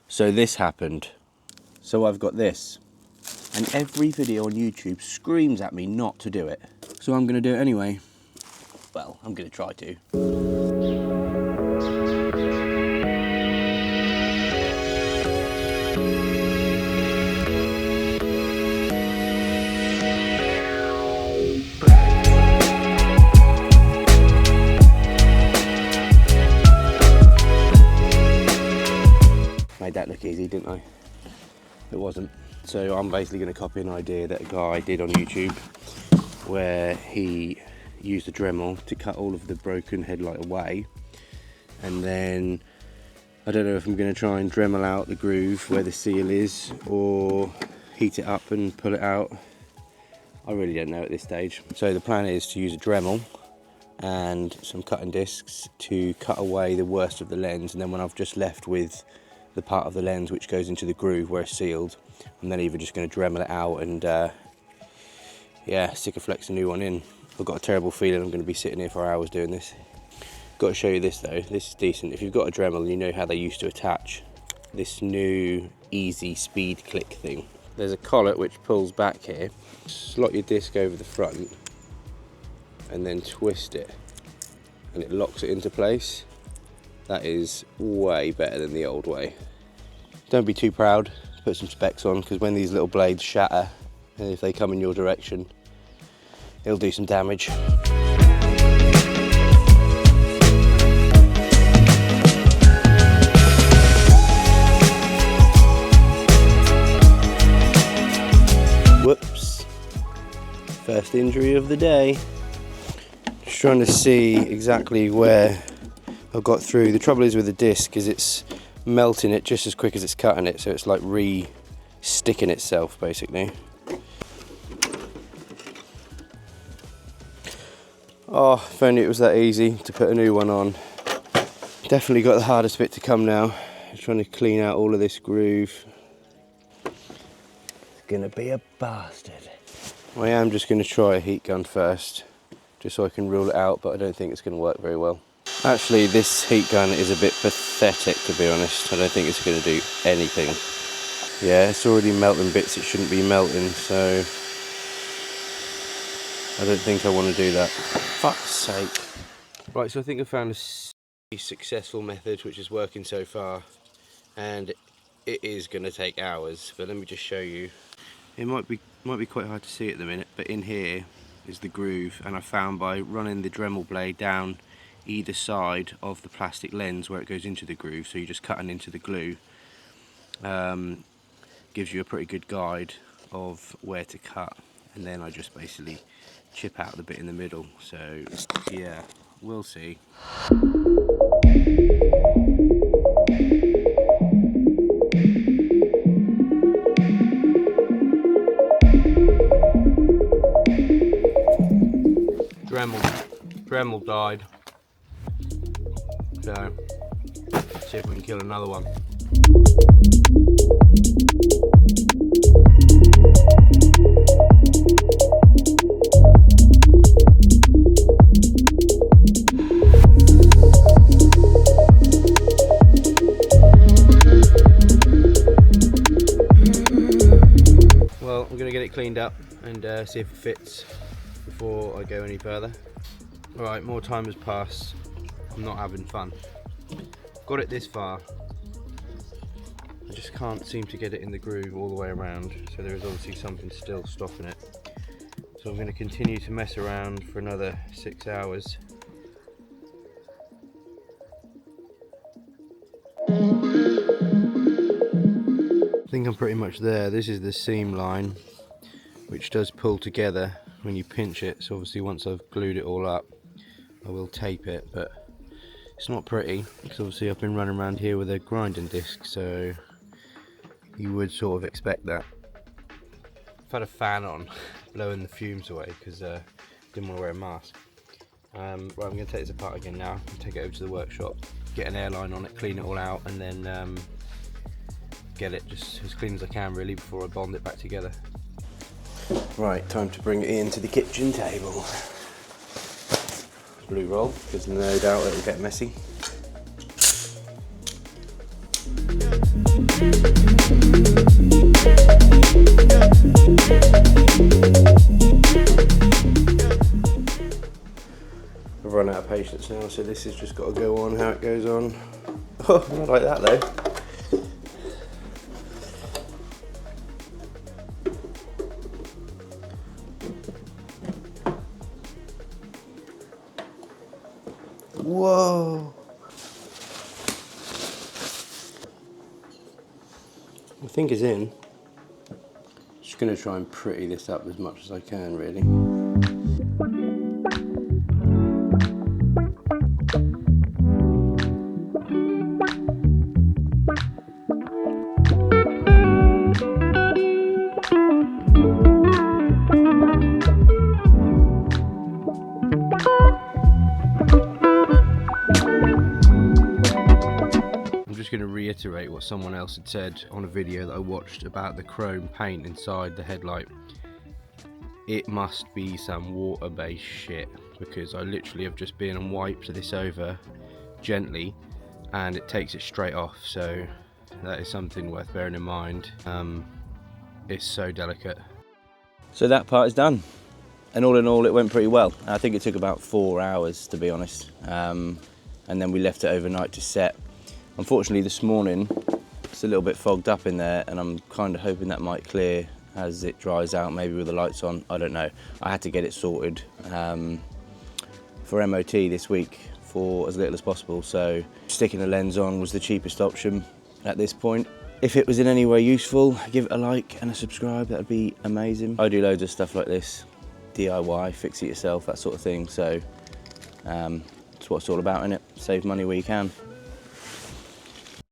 So this happened. So I've got this. And every video on YouTube screams at me not to do it. So I'm going to do it anyway. Well, I'm going to try to. Made that look easy, didn't I? It wasn't. So I'm basically going to copy an idea that a guy did on YouTube where he used a Dremel to cut all of the broken headlight away, and then I don't know if I'm going to try and Dremel out the groove where the seal is or heat it up and pull it out. I really don't know at this stage. So the plan is to use a Dremel and some cutting discs to cut away the worst of the lens, and then when I've just left with the part of the lens which goes into the groove where it's sealed, I'm then either just going to Dremel it out and yeah, Sikaflex a new one in. I've got a terrible feeling I'm going to be sitting here for hours doing this. Got to show you this though. This is decent. If you've got a Dremel, you know how they used to attach this new easy speed click thing. There's a collet which pulls back here. Slot your disc over the front and then twist it, and it locks it into place. That is way better than the old way. Don't be too proud, put some specs on, because when these little blades shatter, and if they come in your direction, it'll do some damage. Whoops, first injury of the day. Just trying to see exactly where I've got through. The trouble is with the disc is it's melting it just as quick as it's cutting it, so it's like re-sticking itself basically. Oh, if only it was that easy to put a new one on. Definitely got the hardest bit to come now. Just trying to clean out all of this groove. It's gonna be a bastard. I am just gonna try a heat gun first, just so I can rule it out, but I don't think it's gonna work very well. Actually, this heat gun is a bit pathetic, to be honest. I don't think it's going to do anything. Yeah, it's already melting bits it shouldn't be melting, so I don't think I want to do that. Fuck's sake. Right, so I think I found a successful method which is working so far, and it is going to take hours, but let me just show you. It might be quite hard to see at the minute, but in here is the groove, and I found by running the Dremel blade down either side of the plastic lens where it goes into the groove, so you're just cutting into the glue, gives you a pretty good guide of where to cut, and then I just basically chip out the bit in the middle. So yeah, we'll see. Dremel died. So, let's see if we can kill another one. Well, I'm going to get it cleaned up and see if it fits before I go any further. Alright, more time has passed. I'm not having fun. Got it this far. I just can't seem to get it in the groove all the way around, so there is obviously something still stopping it. So I'm going to continue to mess around for another 6 hours. I think I'm pretty much there. This is the seam line, which does pull together when you pinch it. So obviously once I've glued it all up, I will tape it, but it's not pretty, because obviously I've been running around here with a grinding disc, so you would sort of expect that. I've had a fan on, blowing the fumes away, because I didn't want to wear a mask. Right, I'm going to take this apart again now, and take it over to the workshop, get an airline on it, clean it all out, and then get it just as clean as I can really before I bond it back together. Right, time to bring it into the kitchen table. Blue roll, because no doubt it'll get messy. I've run out of patience now, so this has just got to go on how it goes on. Oh, not like that though. Whoa! I think it's in. Just going to try and pretty this up as much as I can, really. I'm just going to reiterate what someone else had said on a video that I watched about the chrome paint inside the headlight. It must be some water-based shit, because I literally have just been and wiped this over gently and it takes it straight off, so that is something worth bearing in mind. It's so delicate. So that part is done, and all in all it went pretty well. I think it took about 4 hours, to be honest, and then we left it overnight to set. Unfortunately this morning it's a little bit fogged up in there, and I'm kind of hoping that might clear as it dries out, maybe with the lights on, I don't know. I had to get it sorted for MOT this week for as little as possible, so sticking the lens on was the cheapest option at this point. If it was in any way useful, give it a like and a subscribe, that would be amazing. I do loads of stuff like this, DIY, fix it yourself, that sort of thing, so it's what it's all about, innit? Save money where you can.